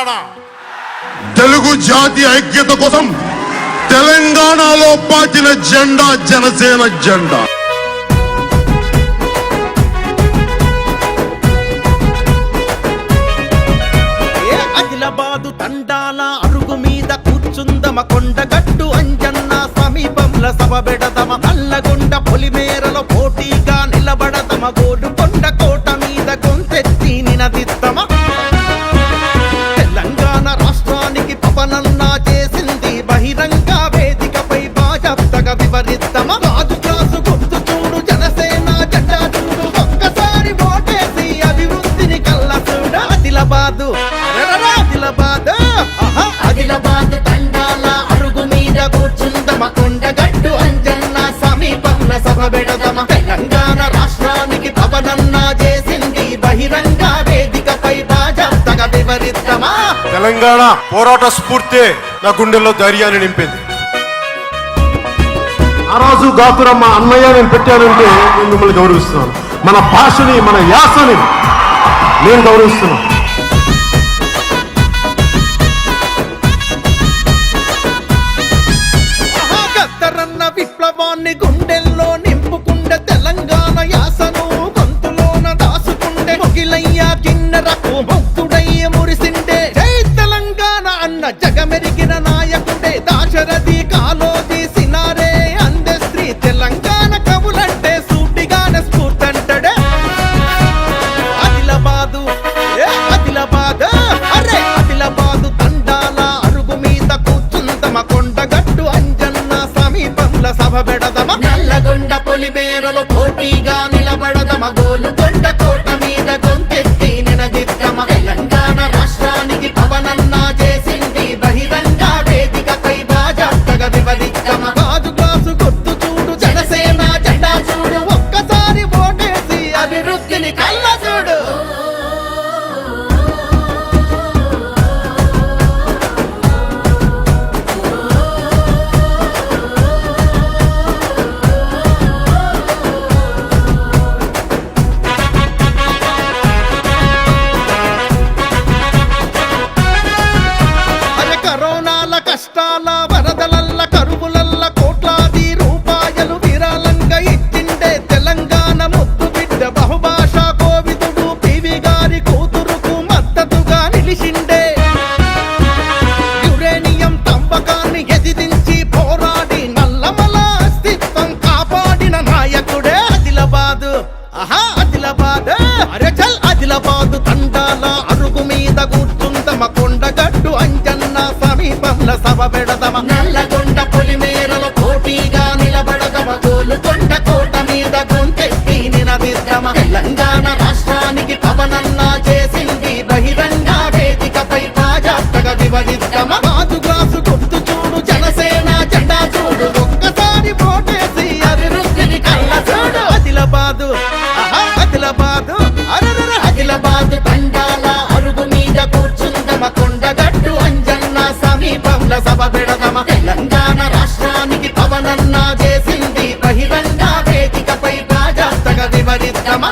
తెలంగాణ. తెలుగు జాతి ఐక్యత కోసం తెలంగాణలో పాతిన జెండా జనసేన జెండా. ఆదిలాబాదు తండాల అరుగు మీద కూర్చుందమ కొండగట్టు అంజన్న సమీపంలో సభ పెడదమ నల్లగొండ పొలిమేరలో పోటీగా నిలబడదమ గోలుకొండ కోట మీద గొంతెత్తి నినదిద్దమ తెలంగాణ రాష్ట్రానికి పవనన్నా చేసింది బహిరంగ వేదికపై బాజాప్తగా వివరిద్దమ రాజు క్లాసు గుర్తు చూడు జనసేన జెండా చూడు ఒక్కసారి ఓటేసి అభివృద్ధిని కళ్ళ చూడ. ఆదిలాబాదు ఆదిలాబాదు తండాల అరుగు మీద కూర్చుందమ కొండగట్టు అంజన్న సమీపంలో సభ పెడదమ తెలంగాణ రాష్ట్రానికి పవనన్నా చేసింది బహిరంగ వేదికపై బాజాప్తగా వివరిద్దమా. తెలంగాణ పోరాట స్ఫూర్తి నా గుండెల్లో ధైర్యాన్ని నింపింది. ఆ రోజు గాతురమ్మ అన్నయ్య నేను పెట్టానంటే నేను మిమ్మల్ని గౌరవిస్తున్నాను. మన భాషని మన యాసని నేను గౌరవిస్తున్నాను. విప్లవాన్ని గుండెల్లో నింపుకుండే తెలంగాణ యాసను గొంతులోన దాసుకుండే మొగిలయ్య కిన్నెరకు భక్తుడయ్య మురిసిండే జై తెలంగాణ అన్న జగమెరిగిన నాయకుడే దాశరథి కాలోజీ సినారే అందే శ్రీ తెలంగాణ కవులంటే సూటిగానే స్ఫూర్తంటడే. ఆదిలాబాదు అరే ఆదిలాబాదు తండాల అరుగు మీద కూర్చుందమ కొండగట్టు అంజన్న సమీపంలో సభ పెడదమ నల్లగొండ పొలిమేరలో పోటీగా నిలబడదమ గోలుకొండ కోట మీద గొంతెత్తి నినదిద్దమ తెలంగాణ రాష్ట్రానికి పవనన్నా చేసింది బహిరంగ వేదికపై బాజాప్తగా వివరిద్దమ. రాజు గ్లాసు గుర్తు చూడు జనసేన జెండా చూడు ఒక్కసారి ఓటేసి అభివృద్ధిని కళ్ళ చూడు. కరోనాల కష్టాల వరదలల్ల కరువులల్ల కోట్లాది రూపాయలు విరాళంగా ఇచ్చిండే తెలంగాణ ముద్దు బిడ్డ బహుభాష కోవిదుడు పివి గారి కూతురుకు మద్దతుగా నిలిచిండే. యురేనియం తంపకాన్ని ఎదిరించి పోరాడి నల్లమల అస్తిత్వం కాపాడిన నాయకుడే. ఆదిలాబాదు అరే చల్ ఆదిలాబాదు తండాల అరుగు మీద కూర్చుందమ కొండగట్టు అంజన్న సమీపంలో సభ పెడదమ నల్లగొండ పొలిమేరలో పోటీగా నిలబడదమ గోలుకొండ కోట మీద గొంతెత్తి నినదిద్దమ తెలంగాణ రాష్ట్రానికి పవనన్నా చేసింది బహిరంగ వేదికపై బాజాప్తగా వివరిద్దమ. రాజు గ్లాసు గుర్తు చూడు జనసేన జెండా చూడు ఒక్కసారి ఓటేసి అభివృద్ధిని కళ్ళ చూడు. ఆదిలాబాదు ఆదిలాబాదు తండాల అరుగు మీద కూర్చుందమ కొండగట్టు అంజన్న సమీపంలో సభ పెడదమ తెలంగాణ రాష్ట్రానికి పవనన్నా చేసింది బహిరంగ వేదికపై బాజాప్తగా వివరిద్దమ.